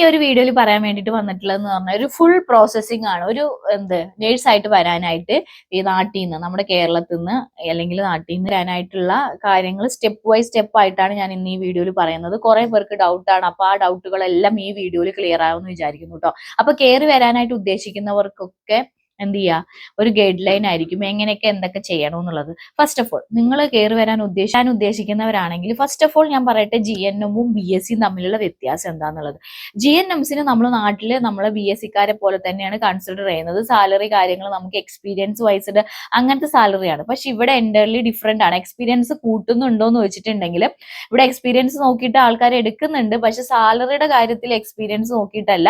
ഈ ഒരു വീഡിയോയിൽ പറയാൻ വേണ്ടിയിട്ട് വന്നിട്ടുള്ളതെന്ന് പറഞ്ഞാൽ ഒരു ഫുൾ പ്രോസസ്സിംഗ് ആണ്. ഒരു നേഴ്സായിട്ട് വരാനായിട്ട് ഈ നാട്ടിൽ നിന്ന്, നമ്മുടെ കേരളത്തിൽ നിന്ന് അല്ലെങ്കിൽ നാട്ടിൽ നിന്ന് വരാനായിട്ടുള്ള കാര്യങ്ങൾ സ്റ്റെപ്പ് ബൈ സ്റ്റെപ്പ് ആയിട്ടാണ് ഞാൻ ഇന്ന് ഈ വീഡിയോയിൽ പറയുന്നത്. കുറെ പേർക്ക് ഡൗട്ടാണ്. അപ്പൊ ആ ഡൗട്ടുകളെല്ലാം ഈ വീഡിയോയിൽ ക്ലിയർ ആവുമെന്ന് വിചാരിക്കുന്നു കേട്ടോ. അപ്പൊ കയറി വരാനായിട്ട് ഉദ്ദേശിക്കുന്നവർക്കൊക്കെ എന്ത് ചെയ്യുക, ഒരു ഗൈഡ് ലൈൻ ആയിരിക്കും എങ്ങനെയൊക്കെ എന്തൊക്കെ ചെയ്യണം എന്നുള്ളത്. ഫസ്റ്റ് ഓഫ് ഓൾ നിങ്ങൾ കയറി വരാൻ ഉദ്ദേശിക്കുന്നവരാണെങ്കിൽ ഫസ്റ്റ് ഓഫ് ഓൾ ഞാൻ പറയട്ടെ, GNM-ഉം BSc തമ്മിലുള്ള വ്യത്യാസം എന്താണെന്നുള്ളത്. GNMസിന് നമ്മൾ നാട്ടില് നമ്മളെ BScക്കാരെ പോലെ തന്നെയാണ് കൺസിഡർ ചെയ്യുന്നത്. സാലറി കാര്യങ്ങൾ നമുക്ക് എക്സ്പീരിയൻസ് വൈസ്ഡ് അങ്ങനത്തെ സാലറിയാണ്. പക്ഷെ ഇവിടെ എൻ്റർലി ഡിഫറെന്റ് ആണ്. എക്സ്പീരിയൻസ് കൂട്ടുന്നുണ്ടോ എന്ന് വെച്ചിട്ടുണ്ടെങ്കിൽ ഇവിടെ എക്സ്പീരിയൻസ് നോക്കിയിട്ട് ആൾക്കാർ എടുക്കുന്നുണ്ട്. പക്ഷെ സാലറിയുടെ കാര്യത്തിൽ എക്സ്പീരിയൻസ് നോക്കിയിട്ടല്ല,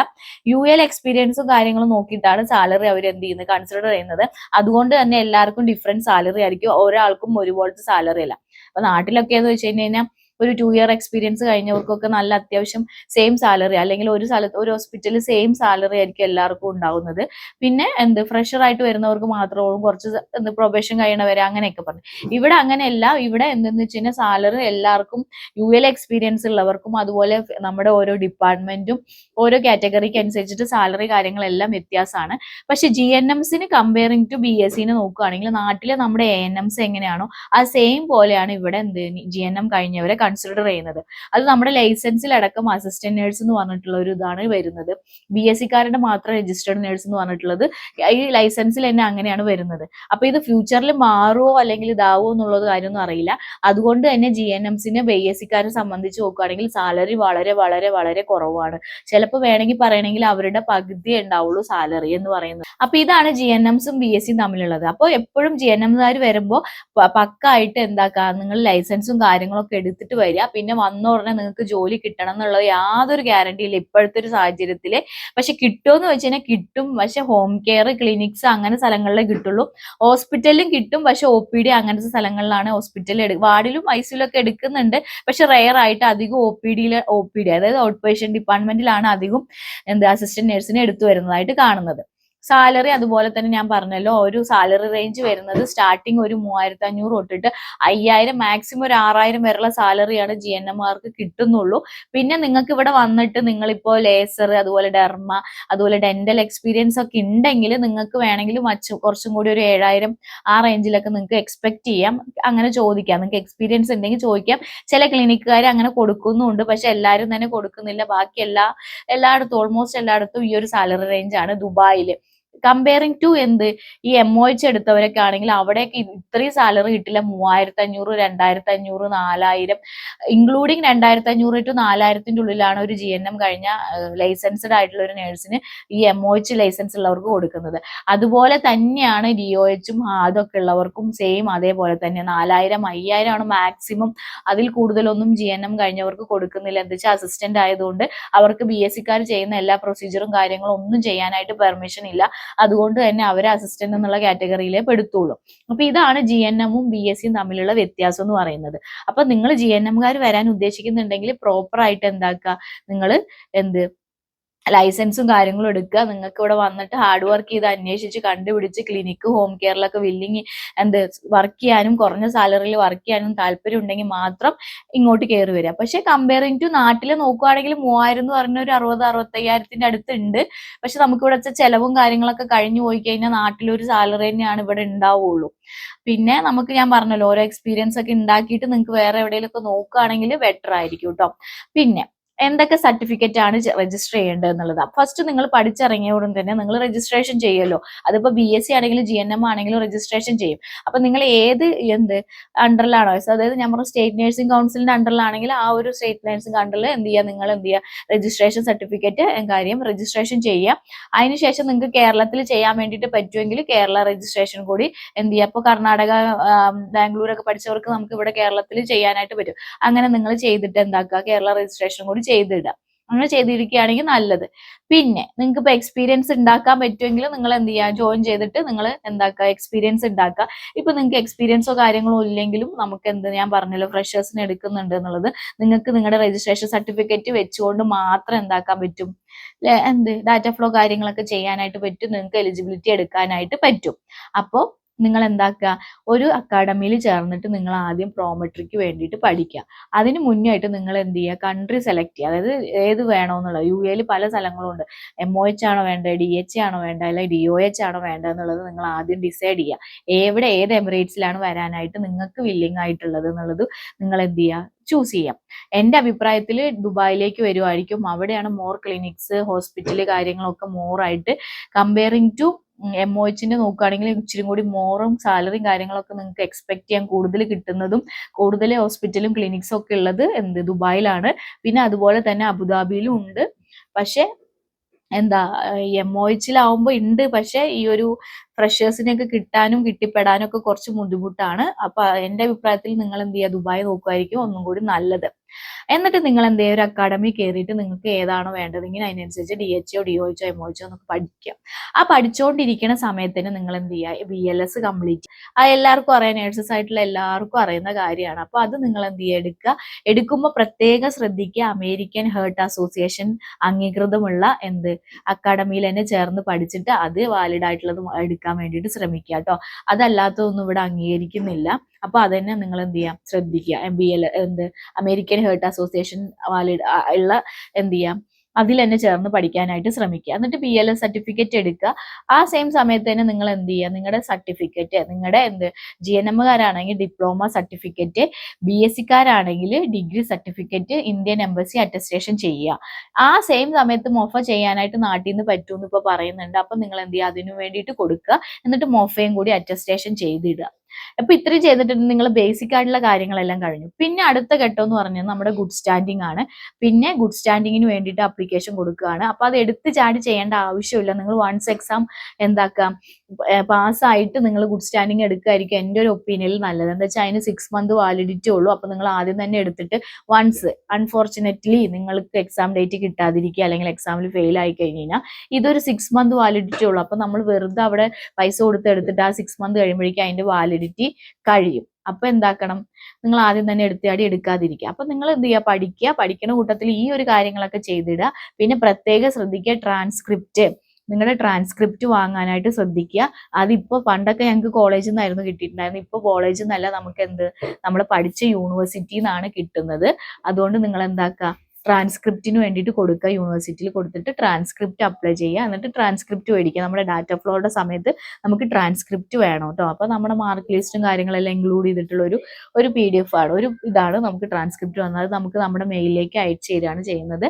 UL എക്സ്പീരിയൻസും കാര്യങ്ങളും നോക്കിയിട്ടാണ് സാലറി അവർ എന്ത് ചെയ്യുന്നത്, കൺസിഡർ ചെയ്യുന്നത്. അതുകൊണ്ട് തന്നെ എല്ലാവർക്കും ഡിഫറെന്റ് സാലറി ആയിരിക്കും, ഒരാൾക്കും ഒരുപോലത്തെ സാലറി അല്ല. അപ്പൊ നാട്ടിലൊക്കെ എന്ന് വെച്ച് കഴിഞ്ഞാൽ ഒരു 2 ഇയർ എക്സ്പീരിയൻസ് കഴിഞ്ഞവർക്കൊക്കെ നല്ല അത്യാവശ്യം സെയിം സാലറി, അല്ലെങ്കിൽ ഒരു സ്ഥലത്ത് ഒരു ഹോസ്പിറ്റലിൽ സെയിം സാലറി ആയിരിക്കും എല്ലാവർക്കും ഉണ്ടാവുന്നത്. പിന്നെ ഫ്രഷർ ആയിട്ട് വരുന്നവർക്ക് മാത്രമേ കുറച്ച് പ്രൊബേഷൻ കഴിയണവരെ അങ്ങനെയൊക്കെ പറഞ്ഞു. ഇവിടെ അങ്ങനെയല്ല. ഇവിടെ എന്തെന്ന് വെച്ച് കഴിഞ്ഞാൽ സാലറി എല്ലാവർക്കും UL എക്സ്പീരിയൻസ് ഉള്ളവർക്കും അതുപോലെ നമ്മുടെ ഓരോ ഡിപ്പാർട്ട്മെന്റും ഓരോ കാറ്റഗറിക്ക് അനുസരിച്ചിട്ട് സാലറി കാര്യങ്ങളെല്ലാം വ്യത്യാസമാണ്. പക്ഷെ GNMസിന് കമ്പയറിംഗ് ടു BScനെ നോക്കുകയാണെങ്കിൽ നാട്ടിലെ നമ്മുടെ ANMs എങ്ങനെയാണോ ആ സെയിം പോലെയാണ് ഇവിടെ GNM കഴിഞ്ഞവരെ കൺസിഡർ ചെയ്യുന്നത്. അത് നമ്മുടെ ലൈസൻസിലടക്കം അസിസ്റ്റന്റ് നേഴ്സ് എന്ന് പറഞ്ഞിട്ടുള്ള ഒരു ഇതാണ് വരുന്നത്. BScക്കാരുടെ മാത്രം രജിസ്റ്റേർഡ് നേഴ്സ് എന്ന് പറഞ്ഞിട്ടുള്ളത് ഈ ലൈസൻസിൽ തന്നെ അങ്ങനെയാണ് വരുന്നത്. അപ്പൊ ഇത് ഫ്യൂച്ചറിൽ മാറുമോ അല്ലെങ്കിൽ ഇതാവോ എന്നുള്ളത് കാര്യമൊന്നും അറിയില്ല. അതുകൊണ്ട് തന്നെ GNMസിനെ BScക്കാരെ സംബന്ധിച്ച് നോക്കുകയാണെങ്കിൽ സാലറി വളരെ വളരെ വളരെ കുറവാണ്. ചിലപ്പോൾ വേണമെങ്കിൽ പറയണമെങ്കിൽ അവരുടെ പകുതി ഉണ്ടാവുള്ളൂ സാലറി എന്ന് പറയുന്നത്. അപ്പൊ ഇതാണ് GNMസും BScയും തമ്മിലുള്ളത്. അപ്പോൾ എപ്പോഴും GNMകാർ വരുമ്പോൾ പക്കായിട്ട് എന്താക്കുക, നിങ്ങൾ ലൈസൻസും കാര്യങ്ങളൊക്കെ എടുത്തിട്ട് വരിക. പിന്നെ വന്ന ഉടനെ നിങ്ങൾക്ക് ജോലി കിട്ടണം എന്നുള്ളത് യാതൊരു ഗ്യാരണ്ടി ഇല്ല ഇപ്പോഴത്തെ ഒരു സാഹചര്യത്തില്. പക്ഷെ കിട്ടുമെന്ന് വെച്ച് കഴിഞ്ഞാൽ കിട്ടും. പക്ഷെ ഹോം കെയർ ക്ലിനിക്സ് അങ്ങനെ സ്ഥലങ്ങളിലേ കിട്ടുള്ളൂ. ഹോസ്പിറ്റലിലും കിട്ടും, പക്ഷെ OPD അങ്ങനത്തെ സ്ഥലങ്ങളിലാണ് ഹോസ്പിറ്റലിൽ വാർഡിലും ICUലൊക്കെ എടുക്കുന്നുണ്ട്. പക്ഷെ റെയർ ആയിട്ട് അധികം OPD അതായത് ഔട്ട് പേഷ്യന്റ് ഡിപ്പാർട്ട്മെന്റിലാണ് അധികം അസിസ്റ്റന്റ് നേഴ്സിനെ എടുത്തു വരുന്നതായിട്ട് കാണുന്നത്. സാലറി അതുപോലെ തന്നെ ഞാൻ പറഞ്ഞല്ലോ, ഒരു സാലറി റേഞ്ച് വരുന്നത് സ്റ്റാർട്ടിങ് ഒരു 3500 തൊട്ടിട്ട് 5000 മാക്സിമം ഒരു 6000 വരെയുള്ള സാലറിയാണ് GNMകാർക്ക് കിട്ടുന്നുള്ളൂ. പിന്നെ നിങ്ങൾക്ക് ഇവിടെ വന്നിട്ട് നിങ്ങളിപ്പോ ലേസർ അതുപോലെ ഡെർമ അതുപോലെ ഡെന്റൽ എക്സ്പീരിയൻസ് ഒക്കെ ഉണ്ടെങ്കിൽ നിങ്ങൾക്ക് വേണമെങ്കിൽ കുറച്ചും കൂടി ഒരു 7000 ആ റേഞ്ചിലൊക്കെ നിങ്ങൾക്ക് എക്സ്പെക്ട് ചെയ്യാം. അങ്ങനെ ചോദിക്കാം, നിങ്ങൾക്ക് എക്സ്പീരിയൻസ് ഉണ്ടെങ്കിൽ ചോദിക്കാം. ചില ക്ലിനിക്കുകാർ അങ്ങനെ കൊടുക്കുന്നുണ്ട്, പക്ഷെ എല്ലാവരും തന്നെ കൊടുക്കുന്നില്ല. ബാക്കി എല്ലായിടത്തും ഓൾമോസ്റ്റ് എല്ലായിടത്തും ഈ ഒരു സാലറി റേഞ്ച് ആണ്. ദുബായിൽ കമ്പയറിംഗ് ടു ഈ MOH എടുത്തവരൊക്കെ ആണെങ്കിൽ അവിടെയൊക്കെ ഇത്രയും സാലറി കിട്ടില്ല. 3500, 2500, 4000 ഇൻക്ലൂഡിങ് 2500 to 4000ന്റെ ഉള്ളിലാണ് ഒരു GNM കഴിഞ്ഞ ലൈസൻസ്ഡ് ആയിട്ടുള്ള ഒരു നേഴ്സിന് ഈ MOH ലൈസൻസ് ഉള്ളവർക്ക് കൊടുക്കുന്നത്. അതുപോലെ തന്നെയാണ് DOHും അതൊക്കെ ഉള്ളവർക്കും സെയിം അതേപോലെ തന്നെ 4000, 5000 ആണ് മാക്സിമം. അതിൽ കൂടുതലൊന്നും GNM കഴിഞ്ഞവർക്ക് കൊടുക്കുന്നില്ല. എന്താ വെച്ചാൽ അസിസ്റ്റന്റ് ആയതുകൊണ്ട് അവർക്ക് BScക്കാർ ചെയ്യുന്ന എല്ലാ പ്രൊസീജിയറും കാര്യങ്ങളും ഒന്നും ചെയ്യാനായിട്ട് പെർമിഷൻ ഇല്ല. അതുകൊണ്ട് തന്നെ അവരെ അസിസ്റ്റന്റ് എന്നുള്ള കാറ്റഗറിയിലേ പെടുത്തുള്ളൂ. അപ്പൊ ഇതാണ് GNMും BScയും തമ്മിലുള്ള വ്യത്യാസം എന്ന് പറയുന്നത്. അപ്പൊ നിങ്ങൾ GNMകാർ വരാൻ ഉദ്ദേശിക്കുന്നുണ്ടെങ്കിൽ പ്രോപ്പർ ആയിട്ട് എന്താക്കുക, നിങ്ങൾ ലൈസൻസും കാര്യങ്ങളും എടുക്കുക. നിങ്ങൾക്ക് ഇവിടെ വന്നിട്ട് ഹാർഡ് വർക്ക് ചെയ്ത് അന്വേഷിച്ച് കണ്ടുപിടിച്ച് ക്ലിനിക്ക് ഹോം കെയറിലൊക്കെ വില്ലിങ് വർക്ക് ചെയ്യാനും കുറഞ്ഞ സാലറിയിൽ വർക്ക് ചെയ്യാനും താല്പര്യം ഉണ്ടെങ്കിൽ മാത്രം ഇങ്ങോട്ട് കയറി വരിക. പക്ഷെ കമ്പയറിംഗ് ടു നാട്ടിൽ നോക്കുകയാണെങ്കിൽ 3000 എന്ന് പറഞ്ഞ ഒരു 60-65,000ന്റെ അടുത്തുണ്ട്. പക്ഷെ നമുക്ക് ഇവിടെ ചെലവും കാര്യങ്ങളൊക്കെ കഴിഞ്ഞു പോയി കഴിഞ്ഞാൽ നാട്ടിലൊരു സാലറി തന്നെയാണ് ഇവിടെ ഉണ്ടാവുള്ളൂ. പിന്നെ നമുക്ക് ഞാൻ പറഞ്ഞല്ലോ, ഓരോ എക്സ്പീരിയൻസ് ഒക്കെ ഉണ്ടാക്കിയിട്ട് നിങ്ങൾക്ക് വേറെ എവിടെയെങ്കിലുമൊക്കെ നോക്കുകയാണെങ്കിൽ ബെറ്റർ ആയിരിക്കും കേട്ടോ. പിന്നെ എന്തൊക്കെ സർട്ടിഫിക്കറ്റ് ആണ് രജിസ്റ്റർ ചെയ്യേണ്ടത് എന്നുള്ളത്. ഫസ്റ്റ് നിങ്ങൾ പഠിച്ചിറങ്ങിയ ഉടൻ തന്നെ നിങ്ങൾ രജിസ്ട്രേഷൻ ചെയ്യുമല്ലോ. അതിപ്പോ BSc ആണെങ്കിലും GNM ആണെങ്കിലും രജിസ്ട്രേഷൻ ചെയ്യും. അപ്പൊ നിങ്ങൾ ഏത് അണ്ടറിലാണോ, അതായത് നമ്മുടെ സ്റ്റേറ്റ് നഴ്സിംഗ് കൗൺസിലിന്റെ അണ്ടറിലാണെങ്കിൽ ആ ഒരു സ്റ്റേറ്റ് നഴ്സിംഗ് അണ്ടറിൽ നിങ്ങൾ രജിസ്ട്രേഷൻ സർട്ടിഫിക്കറ്റ് കാര്യം രജിസ്ട്രേഷൻ ചെയ്യുക. അതിനുശേഷം നിങ്ങൾക്ക് കേരളത്തിൽ ചെയ്യാൻ വേണ്ടിയിട്ട് പറ്റുമെങ്കിൽ കേരള രജിസ്ട്രേഷൻ കൂടി ഇപ്പൊ കർണാടക ബാംഗ്ലൂരൊക്കെ പഠിച്ചവർക്ക് നമുക്ക് ഇവിടെ കേരളത്തിൽ ചെയ്യാനായിട്ട് പറ്റും. അങ്ങനെ നിങ്ങൾ ചെയ്തിട്ട് എന്താക്കുക, കേരള രജിസ്ട്രേഷൻ കൂടി ചെയ്തിടുക. അങ്ങനെ ചെയ്തിരിക്കുകയാണെങ്കിൽ നല്ലത്. പിന്നെ നിങ്ങൾക്ക് ഇപ്പൊ എക്സ്പീരിയൻസ് ഉണ്ടാക്കാൻ പറ്റുമെങ്കിൽ നിങ്ങൾ ജോയിൻ ചെയ്തിട്ട് നിങ്ങൾ എക്സ്പീരിയൻസ് ഉണ്ടാക്കുക. ഇപ്പൊ നിങ്ങൾക്ക് എക്സ്പീരിയൻസോ കാര്യങ്ങളോ ഇല്ലെങ്കിലും നമുക്ക് ഞാൻ പറഞ്ഞല്ലോ ഫ്രഷേഴ്സിനെ എടുക്കുന്നുണ്ട് എന്നുള്ളത്, നിങ്ങൾക്ക് നിങ്ങളുടെ രജിസ്ട്രേഷൻ സർട്ടിഫിക്കറ്റ് വെച്ചുകൊണ്ട് മാത്രം എന്താക്കാൻ പറ്റും, ഡാറ്റ ഫ്ലോ കാര്യങ്ങളൊക്കെ ചെയ്യാനായിട്ട് പറ്റും. നിങ്ങൾക്ക് എലിജിബിലിറ്റി എടുക്കാനായിട്ട് പറ്റും. അപ്പോൾ നിങ്ങൾ എന്താക്കുക, ഒരു അക്കാഡമിയിൽ ചേർന്നിട്ട് നിങ്ങൾ ആദ്യം പ്രോമെട്രിക്ക് വേണ്ടിയിട്ട് പഠിക്കുക. അതിന് മുന്നായിട്ട് നിങ്ങൾ എന്ത് ചെയ്യുക, കൺട്രി സെലക്ട് ചെയ്യുക. അതായത് ഏത് വേണമെന്നുള്ളത്. UAE പല സ്ഥലങ്ങളുണ്ട്. MOH ആണോ വേണ്ടത്, DH ആണോ വേണ്ടത്, അല്ലെങ്കിൽ DOH ആണോ വേണ്ടത് എന്നുള്ളത് നിങ്ങൾ ആദ്യം ഡിസൈഡ് ചെയ്യുക. ഏത് എമിറേറ്റ്സിലാണ് വരാനായിട്ട് നിങ്ങൾക്ക് വില്ലിങ് ആയിട്ടുള്ളത് എന്നുള്ളത് നിങ്ങൾ എന്ത് ചെയ്യുക, ചൂസ് ചെയ്യാം. എൻ്റെ അഭിപ്രായത്തിൽ ദുബായിലേക്ക് വരുമായിരിക്കും. അവിടെയാണ് മോർ ക്ലിനിക്സ്, ഹോസ്പിറ്റല് കാര്യങ്ങളൊക്കെ മോറായിട്ട് കമ്പയറിങ് ടു MOHന്റെ നോക്കുകയാണെങ്കിൽ ഇച്ചിരി കൂടി മോറും സാലറിയും കാര്യങ്ങളൊക്കെ നിങ്ങൾക്ക് എക്സ്പെക്ട് ചെയ്യാൻ കൂടുതൽ കിട്ടുന്നതും കൂടുതൽ ഹോസ്പിറ്റലും ക്ലിനിക്സും ഒക്കെ ഉള്ളത് ദുബായിലാണ്. പിന്നെ അതുപോലെ തന്നെ അബുദാബിയിലും ഉണ്ട്. പക്ഷെ MOHലാവുമ്പോൾ ഉണ്ട്. പക്ഷെ ഈ ഒരു ഫ്രഷേഴ്സിനെയൊക്കെ കിട്ടാനും കിട്ടിപ്പെടാനും ഒക്കെ കുറച്ച് ബുദ്ധിമുട്ടാണ്. അപ്പൊ എൻ്റെ അഭിപ്രായത്തിൽ നിങ്ങൾ എന്ത് ചെയ്യുക, ദുബായ് നോക്കുമായിരിക്കും ഒന്നും കൂടി നല്ലത്. എന്നിട്ട് നിങ്ങൾ എന്ത് ചെയ്യുക, ഒരു അക്കാഡമി കയറിയിട്ട് നിങ്ങൾക്ക് ഏതാണോ വേണ്ടതെങ്കിൽ അതിനനുസരിച്ച് DHO DOHO MOHO എന്നൊക്കെ പഠിക്കാം. ആ പഠിച്ചുകൊണ്ടിരിക്കുന്ന സമയത്തിന് നിങ്ങൾ എന്ത് ചെയ്യുക, BLS കംപ്ലീറ്റ്. എല്ലാവർക്കും അറിയാം, നേഴ്സസ് ആയിട്ടുള്ള എല്ലാവർക്കും അറിയുന്ന കാര്യമാണ്. അപ്പൊ അത് നിങ്ങൾ എന്ത് ചെയ്യുക, എടുക്കുമ്പോൾ പ്രത്യേകം ശ്രദ്ധിക്കുക. അമേരിക്കൻ ഹേർട്ട് അസോസിയേഷൻ അംഗീകൃതമുള്ള അക്കാഡമിയിൽ തന്നെ ചേർന്ന് പഠിച്ചിട്ട് അത് വാലിഡ് ആയിട്ടുള്ളത് എടുക്കാൻ വേണ്ടിയിട്ട് ശ്രമിക്കുക കേട്ടോ. അതല്ലാത്തതൊന്നും ഇവിടെ അംഗീകരിക്കുന്നില്ല. അപ്പൊ അതന്നെ നിങ്ങൾ എന്ത് ചെയ്യാം, ശ്രദ്ധിക്കുക. അമേരിക്കൻ ഹേർട്ട് അസോസിയേഷൻ വാലിഡ് ഉള്ള അതിൽ തന്നെ ചേർന്ന് പഠിക്കാനായിട്ട് ശ്രമിക്കുക. എന്നിട്ട് BLS സർട്ടിഫിക്കറ്റ് എടുക്കുക. ആ സെയിം സമയത്ത് തന്നെ നിങ്ങൾ എന്ത് ചെയ്യുക, നിങ്ങളുടെ സർട്ടിഫിക്കറ്റ്, നിങ്ങളുടെ GNMകാരാണെങ്കിൽ ഡിപ്ലോമ സർട്ടിഫിക്കറ്റ്, BSCക്കാരാണെങ്കിൽ degree certificate Indian embassy attestation ചെയ്യുക. ആ സെയിം സമയത്ത് മൊഫ ചെയ്യാനായിട്ട് നാട്ടിൽ നിന്ന് പറ്റുമെന്ന് ഇപ്പൊ പറയുന്നുണ്ട്. അപ്പൊ നിങ്ങൾ എന്ത് ചെയ്യുക, അതിനു വേണ്ടിയിട്ട് കൊടുക്കുക. എന്നിട്ട് മൊഫയും കൂടി അറ്റസ്റ്റേഷൻ ചെയ്തിടുക. അപ്പൊ ഇത്രയും ചെയ്തിട്ടുണ്ട്, നിങ്ങൾ ബേസിക് ആയിട്ടുള്ള കാര്യങ്ങളെല്ലാം കഴിഞ്ഞു. പിന്നെ അടുത്ത ഘട്ടം എന്ന് പറഞ്ഞാൽ നമ്മുടെ ഗുഡ് സ്റ്റാൻഡിങ് ആണ്. പിന്നെ ഗുഡ് സ്റ്റാൻഡിങ്ങിന് വേണ്ടിയിട്ട് അപ്ലിക്കേഷൻ കൊടുക്കുകയാണ്. അപ്പൊ അത് എടുത്ത് ചാടി ചെയ്യേണ്ട ആവശ്യമില്ല. നിങ്ങൾ വൺസ് എക്സാം പാസ്സായിട്ട് നിങ്ങൾ ഗുഡ് സ്റ്റാൻഡിങ് എടുക്കുകയായിരിക്കും എൻ്റെ ഒരു ഒപ്പീനിയനിൽ നല്ലത്. എന്താ വെച്ചാൽ അതിന് 6 month വാലിഡിറ്റി ഉള്ളൂ. അപ്പൊ നിങ്ങൾ ആദ്യം തന്നെ എടുത്തിട്ട് വൺസ് അൺഫോർച്ചുനേറ്റ്ലി നിങ്ങൾക്ക് എക്സാം ഡേറ്റ് കിട്ടാതിരിക്കുക, അല്ലെങ്കിൽ എക്സാമിൽ ഫെയിൽ ആയി കഴിഞ്ഞാൽ ഇതൊരു 6 month വാലിഡിറ്റി ഉള്ളൂ. അപ്പൊ നമ്മൾ വെറുതെ അവിടെ പൈസ കൊടുത്ത് എടുത്തിട്ട് ആ 6 month കഴിയുമ്പോഴേക്കും അതിന്റെ വാലിഡിറ്റി കഴിയും. അപ്പൊ എന്താക്കണം, നിങ്ങൾ ആദ്യം തന്നെ എടുത്താടി എടുക്കാതിരിക്കുക. അപ്പൊ നിങ്ങൾ എന്ത് ചെയ്യുക, പഠിക്കുന്ന കൂട്ടത്തിൽ ഈ ഒരു കാര്യങ്ങളൊക്കെ ചെയ്തിടുക. പിന്നെ പ്രത്യേകം ശ്രദ്ധിക്കുക, നിങ്ങളുടെ ട്രാൻസ്ക്രിപ്റ്റ് വാങ്ങാനായിട്ട് ശ്രദ്ധിക്കുക. അതിപ്പോ പണ്ടൊക്കെ ഞങ്ങൾക്ക് കോളേജിൽ നിന്നായിരുന്നു കിട്ടിയിട്ടുണ്ടായിരുന്നു. ഇപ്പൊ കോളേജിൽ നിന്നല്ല, നമുക്ക് നമ്മൾ പഠിച്ച യൂണിവേഴ്സിറ്റിയിൽ നിന്നാണ് കിട്ടുന്നത്. അതുകൊണ്ട് നിങ്ങൾ എന്താക്കുക, ട്രാൻസ്ക്രിപ്റ്റിന് വേണ്ടിയിട്ട് കൊടുക്കുക. യൂണിവേഴ്സിറ്റിയിൽ കൊടുത്തിട്ട് ട്രാൻസ്ക്രിപ്റ്റ് അപ്ലൈ ചെയ്യുക. എന്നിട്ട് ട്രാൻസ്ക്രിപ്റ്റ് മേടിക്കുക. നമ്മുടെ ഡാറ്റ ഫ്ലോയുടെ സമയത്ത് നമുക്ക് ട്രാൻസ്ക്രിപ്റ്റ് വേണം കേട്ടോ. അപ്പൊ നമ്മുടെ മാർക്ക് ലിസ്റ്റും കാര്യങ്ങളെല്ലാം ഇൻക്ലൂഡ് ചെയ്തിട്ടുള്ള ഒരു PDF ആണ്, ഇതാണ് നമുക്ക് ട്രാൻസ്ക്രിപ്റ്റ് വന്നത്. നമുക്ക് നമ്മുടെ മെയിലിലേക്ക് അയച്ചു തരികയാണ് ചെയ്യുന്നത്.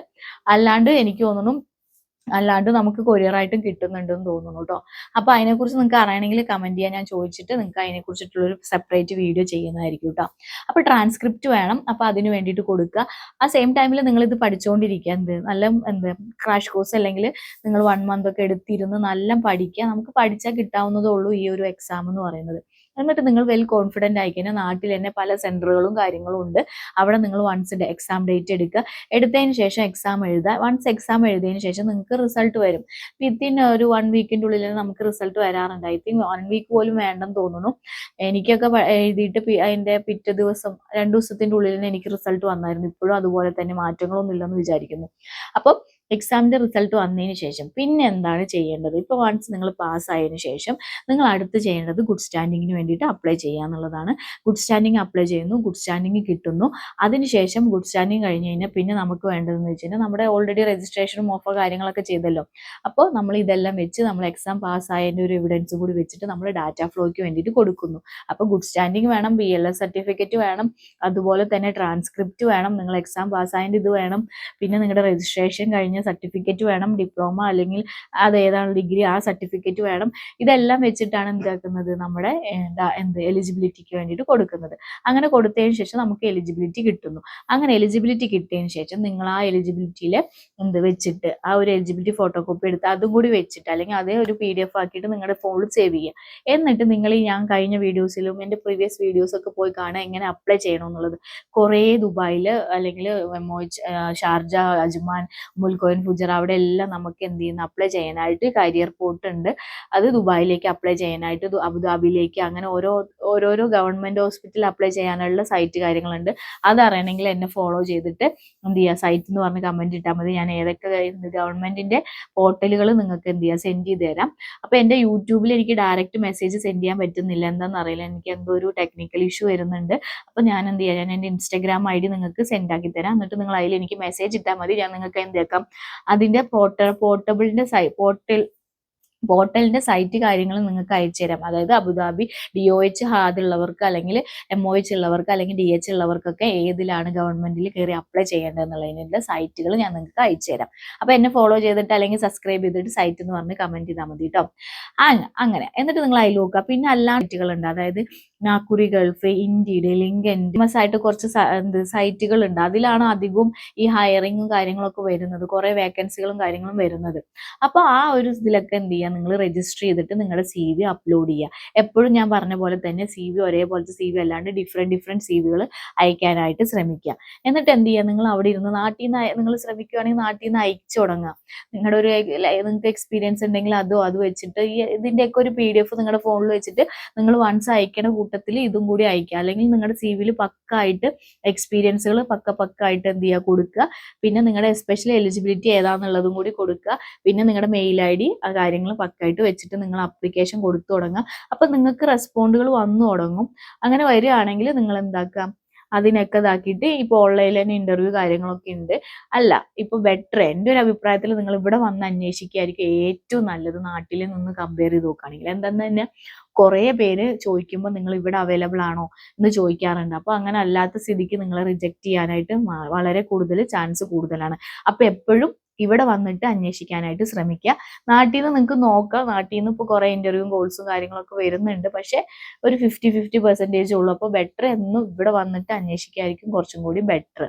അല്ലാണ്ട് നമുക്ക് കൊറിയറായിട്ടും കിട്ടുന്നുണ്ടെന്ന് തോന്നുന്നു കേട്ടോ. അപ്പൊ അതിനെക്കുറിച്ച് നിങ്ങൾക്ക് അറിയണമെങ്കിൽ കമന്റ് ചെയ്യാൻ, ഞാൻ ചോദിച്ചിട്ട് നിങ്ങൾക്ക് അതിനെക്കുറിച്ചിട്ടുള്ളൊരു സെപ്പറേറ്റ് വീഡിയോ ചെയ്യുന്നതായിരിക്കും കേട്ടോ. അപ്പൊ ട്രാൻസ്ക്രിപ്റ്റ് വേണം. അപ്പൊ അതിന് വേണ്ടിയിട്ട് കൊടുക്കുക. ആ സെയിം ടൈമിൽ നിങ്ങൾ ഇത് പഠിച്ചുകൊണ്ടിരിക്കുക. നല്ല ക്രാഷ് കോഴ്സ് അല്ലെങ്കിൽ നിങ്ങൾ 1 month ഒക്കെ എടുത്തിരുന്ന് നല്ല പഠിക്കുക. നമുക്ക് പഠിച്ചാൽ കിട്ടാവുന്നതേ ഉള്ളൂ ഈ ഒരു എക്സാം എന്ന് പറയുന്നത്. എന്നിട്ട് നിങ്ങൾ വെൽ കോൺഫിഡന്റ് ആയിക്കഴിഞ്ഞാൽ നാട്ടിൽ തന്നെ പല സെന്ററുകളും കാര്യങ്ങളും ഉണ്ട്. അവിടെ നിങ്ങൾ വൺസിന്റെ എക്സാം ഡേറ്റ് എടുക്കുക. എടുത്തതിന് ശേഷം എക്സാം എഴുതുക. വൺസ് എക്സാം എഴുതിയതിന് ശേഷം നിങ്ങൾക്ക് റിസൾട്ട് വരും. വിത്തിൻ ഒരു 1 weekന്റെ ഉള്ളിൽ നമുക്ക് റിസൾട്ട് വരാറുണ്ട്. ഐ തിങ്ക് 1 week പോലും വേണ്ടെന്ന് തോന്നുന്നു. എനിക്കൊക്കെ എഴുതിയിട്ട് അതിന്റെ പിറ്റേ ദിവസം 2 ദിവസത്തിന്റെ ഉള്ളിൽ തന്നെ എനിക്ക് റിസൾട്ട് വന്നായിരുന്നു. ഇപ്പോഴും അതുപോലെ തന്നെ മാറ്റങ്ങളൊന്നും ഇല്ലെന്ന് വിചാരിക്കുന്നു. അപ്പം എക്സാമിന്റെ റിസൾട്ട് വന്നതിന് ശേഷം പിന്നെ എന്താണ് ചെയ്യേണ്ടത്? ഇപ്പൊ വൺസ് നിങ്ങൾ പാസ്സായതിനു ശേഷം നിങ്ങൾ അടുത്ത് ചെയ്യേണ്ടത് ഗുഡ് സ്റ്റാൻഡിങ്ങിന് വേണ്ടിയിട്ട് അപ്ലൈ ചെയ്യുക എന്നുള്ളതാണ്. ഗുഡ് സ്റ്റാൻഡിങ് അപ്ലൈ ചെയ്യുന്നു, ഗുഡ് സ്റ്റാൻഡിങ് കിട്ടുന്നു. അതിനുശേഷം ഗുഡ് സ്റ്റാൻഡിങ് കഴിഞ്ഞ് കഴിഞ്ഞാൽ പിന്നെ നമുക്ക് വേണ്ടതെന്ന് വെച്ച് കഴിഞ്ഞാൽ നമ്മുടെ ഓൾറെഡി രജിസ്ട്രേഷനും ഓഫർ കാര്യങ്ങളൊക്കെ ചെയ്തല്ലോ. അപ്പോൾ നമ്മൾ ഇതെല്ലാം വെച്ച് നമ്മൾ എക്സാം പാസ്സായതിൻ്റെ ഒരു എവിഡൻസ് കൂടി വെച്ചിട്ട് നമ്മൾ ഡാറ്റ ഫ്ലോയ്ക്ക് വേണ്ടിയിട്ട് കൊടുക്കുന്നു. അപ്പോൾ ഗുഡ് സ്റ്റാൻഡിങ് വേണം, BLS സർട്ടിഫിക്കറ്റ് വേണം, അതുപോലെ തന്നെ ട്രാൻസ്ക്രിപ്റ്റ് വേണം, നിങ്ങൾ എക്സാം പാസ്സായതിൻ്റെ ഇത് വേണം, പിന്നെ നിങ്ങളുടെ രജിസ്ട്രേഷൻ കഴിഞ്ഞ സർട്ടിഫിക്കറ്റ് വേണം, ഡിപ്ലോമ അല്ലെങ്കിൽ അതേതാണ് ഡിഗ്രി ആ സർട്ടിഫിക്കറ്റ് വേണം. ഇതെല്ലാം വെച്ചിട്ടാണ് എന്താക്കുന്നത് നമ്മുടെ എലിജിബിലിറ്റിക്ക് വേണ്ടിയിട്ട് കൊടുക്കുന്നത്. അങ്ങനെ കൊടുത്തതിന് ശേഷം നമുക്ക് എലിജിബിലിറ്റി കിട്ടുന്നു. അങ്ങനെ എലിജിബിലിറ്റി കിട്ടിയതിന് ശേഷം നിങ്ങൾ ആ എലിജിബിലിറ്റിയിൽ വെച്ചിട്ട് ആ ഒരു എലിജിബിലിറ്റി ഫോട്ടോ കോപ്പി എടുത്ത് അതും കൂടി വെച്ചിട്ട് അല്ലെങ്കിൽ അതേ ഒരു PDF ആക്കിയിട്ട് നിങ്ങളുടെ ഫോണിൽ സേവ് ചെയ്യുക. എന്നിട്ട് നിങ്ങൾ ഞാൻ കഴിഞ്ഞ വീഡിയോസിലും എൻ്റെ പ്രീവിയസ് വീഡിയോസ് ഒക്കെ പോയി കാണുക എങ്ങനെ അപ്ലൈ ചെയ്യണമെന്നുള്ളത്. കുറേ ദുബായിൽ അല്ലെങ്കിൽ ഷാർജ, അജ്മാൻ, മുൽക്ക് ജാക്കോയിൻ ഫുജറ അവിടെ എല്ലാം നമുക്ക് എന്ത് ചെയ്യുന്നു അപ്ലൈ ചെയ്യാനായിട്ട് കരിയർ പോർട്ട് ഉണ്ട്. അത് ദുബായിലേക്ക് അപ്ലൈ ചെയ്യാനായിട്ട് അബുദാബിയിലേക്ക് അങ്ങനെ ഓരോരോ ഗവൺമെന്റ് ഹോസ്പിറ്റലിൽ അപ്ലൈ ചെയ്യാനുള്ള സൈറ്റ് കാര്യങ്ങളുണ്ട്. അതറിയണമെങ്കിൽ എന്നെ ഫോളോ ചെയ്തിട്ട് എന്ത് ചെയ്യുക സൈറ്റ് എന്ന് പറഞ്ഞ് കമന്റ് ഇട്ടാൽ മതി. ഞാൻ ഏതൊക്കെ ഗവൺമെന്റിന്റെ പോർട്ടലുകൾ നിങ്ങൾക്ക് എന്ത് ചെയ്യാം സെൻഡ് ചെയ്ത് തരാം. അപ്പൊ എന്റെ യൂട്യൂബിൽ എനിക്ക് ഡയറക്റ്റ് മെസ്സേജ് സെൻഡ് ചെയ്യാൻ പറ്റുന്നില്ല, എന്താണെന്ന് അറിയില്ല, എനിക്ക് എന്തോ ഒരു ടെക്നിക്കൽ ഇഷ്യൂ വരുന്നുണ്ട്. അപ്പൊ ഞാൻ എന്ത് ചെയ്യാം, ഞാൻ എന്റെ ഇൻസ്റ്റാഗ്രാം ID നിങ്ങൾക്ക് സെൻഡ് ആക്കി തരാം. എന്നിട്ട് നിങ്ങൾ അതിൽ എനിക്ക് മെസ്സേജ് ഇട്ടാൽ മതി. ഞാൻ നിങ്ങൾക്ക് എന്ത് അതിന്റെ പോർട്ടലിന്റെ സൈറ്റ് കാര്യങ്ങൾ നിങ്ങൾക്ക് അയച്ചു തരാം. അതായത് അബുദാബി DOH ഹാദുള്ളവർക്ക് അല്ലെങ്കിൽ MOH ഉള്ളവർക്ക് അല്ലെങ്കിൽ DH ഉള്ളവർക്കൊക്കെ ഏതിലാണ് ഗവൺമെന്റിൽ കയറി അപ്ലൈ ചെയ്യേണ്ടതെന്നുള്ളതിനുള്ള സൈറ്റുകൾ ഞാൻ നിങ്ങൾക്ക് അയച്ചു തരാം. അപ്പൊ എന്നെ ഫോളോ ചെയ്തിട്ട് അല്ലെങ്കിൽ സബ്സ്ക്രൈബ് ചെയ്തിട്ട് സൈറ്റ് എന്ന് പറഞ്ഞ് കമന്റ് ചെയ്താൽ മതി കേട്ടോ. അങ്ങനെ എന്നിട്ട് നിങ്ങൾ അതിൽ നോക്കുക. പിന്നെ എല്ലാ സൈറ്റുകളുണ്ട്, അതായത് നാക്കുരി ഗൾഫ്, ഇൻഡീഡ്, ലിങ്കൻ, ഫേമസ് ആയിട്ട് കുറച്ച് സൈറ്റുകൾ ഉണ്ട്. അതിലാണ് അധികവും ഈ ഹയറിങ്ങും കാര്യങ്ങളൊക്കെ വരുന്നത്, കുറെ വേക്കൻസികളും കാര്യങ്ങളും വരുന്നത്. അപ്പൊ ആ ഒരു ഇതിലൊക്കെ എന്ത് ചെയ്യുക, നിങ്ങൾ രജിസ്റ്റർ ചെയ്തിട്ട് നിങ്ങളുടെ CV അപ്ലോഡ് ചെയ്യുക. എപ്പോഴും ഞാൻ പറഞ്ഞ പോലെ തന്നെ CV ഒരേപോലത്തെ CV അല്ലാണ്ട് ഡിഫറെന്റ് CVകൾ അയക്കാനായിട്ട് ശ്രമിക്കുക. എന്നിട്ട് എന്ത് ചെയ്യുക, നിങ്ങൾ അവിടെ ഇരുന്ന് നാട്ടിൽ നിന്ന് നിങ്ങൾ ശ്രമിക്കുകയാണെങ്കിൽ നാട്ടിൽ നിന്ന് അയച്ചു തുടങ്ങുക. നിങ്ങളുടെ ഒരു നിങ്ങൾക്ക് എക്സ്പീരിയൻസ് ഉണ്ടെങ്കിൽ അത് വെച്ചിട്ട് ഇതിന്റെയൊക്കെ ഒരു PDF നിങ്ങളുടെ ഫോണിൽ വെച്ചിട്ട് നിങ്ങൾ വൺസ് അയക്കണ കൂട്ടത്തിൽ ഇതും കൂടി അയക്കുക. അല്ലെങ്കിൽ നിങ്ങളുടെ CVയിൽ പക്കായിട്ട് എക്സ്പീരിയൻസുകൾ പക്കായിട്ട് എന്ത് ചെയ്യുക കൊടുക്കുക. പിന്നെ നിങ്ങളുടെ എസ്പെഷ്യലി എലിജിബിലിറ്റി ഏതാണെന്നുള്ളതും കൂടി കൊടുക്കുക. പിന്നെ നിങ്ങളുടെ മെയിൽ ID ആ കാര്യങ്ങൾ പക്കായിട്ട് വെച്ചിട്ട് നിങ്ങൾ ആപ്ലിക്കേഷൻ കൊടുത്തു തുടങ്ങുക. അപ്പൊ നിങ്ങൾക്ക് റെസ്പോണ്ടുകൾ വന്നു തുടങ്ങും. അങ്ങനെ വരികയാണെങ്കിൽ നിങ്ങൾ എന്താക്കുക, അതിനൊക്കെ ഇതാക്കിയിട്ട് ഇപ്പൊ ഓൺലൈനിൽ തന്നെ ഇന്റർവ്യൂ കാര്യങ്ങളൊക്കെ ഉണ്ട്. അല്ല ഇപ്പൊ ബെറ്റർ എൻ്റെ ഒരു അഭിപ്രായത്തിൽ നിങ്ങൾ ഇവിടെ വന്ന് അന്വേഷിക്കുകയായിരിക്കും ഏറ്റവും നല്ലത്, നാട്ടിൽ നിന്ന് കമ്പയർ ചെയ്ത് നോക്കുകയാണെങ്കിൽ. എന്താന്ന് തന്നെ കുറെ പേര് ചോദിക്കുമ്പോൾ നിങ്ങൾ ഇവിടെ അവൈലബിൾ ആണോ എന്ന് ചോദിക്കാറുണ്ട്. അപ്പൊ അങ്ങനെ അല്ലാത്ത സ്ഥിതിക്ക് നിങ്ങളെ റിജക്ട് ചെയ്യാനായിട്ട് വളരെ ചാൻസ് കൂടുതലാണ്. അപ്പൊ എപ്പോഴും ഇവിടെ വന്നിട്ട് അന്വേഷിക്കാനായിട്ട് ശ്രമിക്കുക. നാട്ടിൽ നിന്ന് നിങ്ങൾക്ക് നോക്കാം. നാട്ടിൽ നിന്ന് ഇപ്പോൾ കുറെ ഇന്റർവ്യൂവും കോഴ്സും കാര്യങ്ങളൊക്കെ വരുന്നുണ്ട്. പക്ഷെ ഒരു 50% ഉള്ളൂ. അപ്പോൾ ബെറ്റർ എന്നും ഇവിടെ വന്നിട്ട് അന്വേഷിക്കായിരിക്കും കുറച്ചും കൂടി ബെറ്റർ.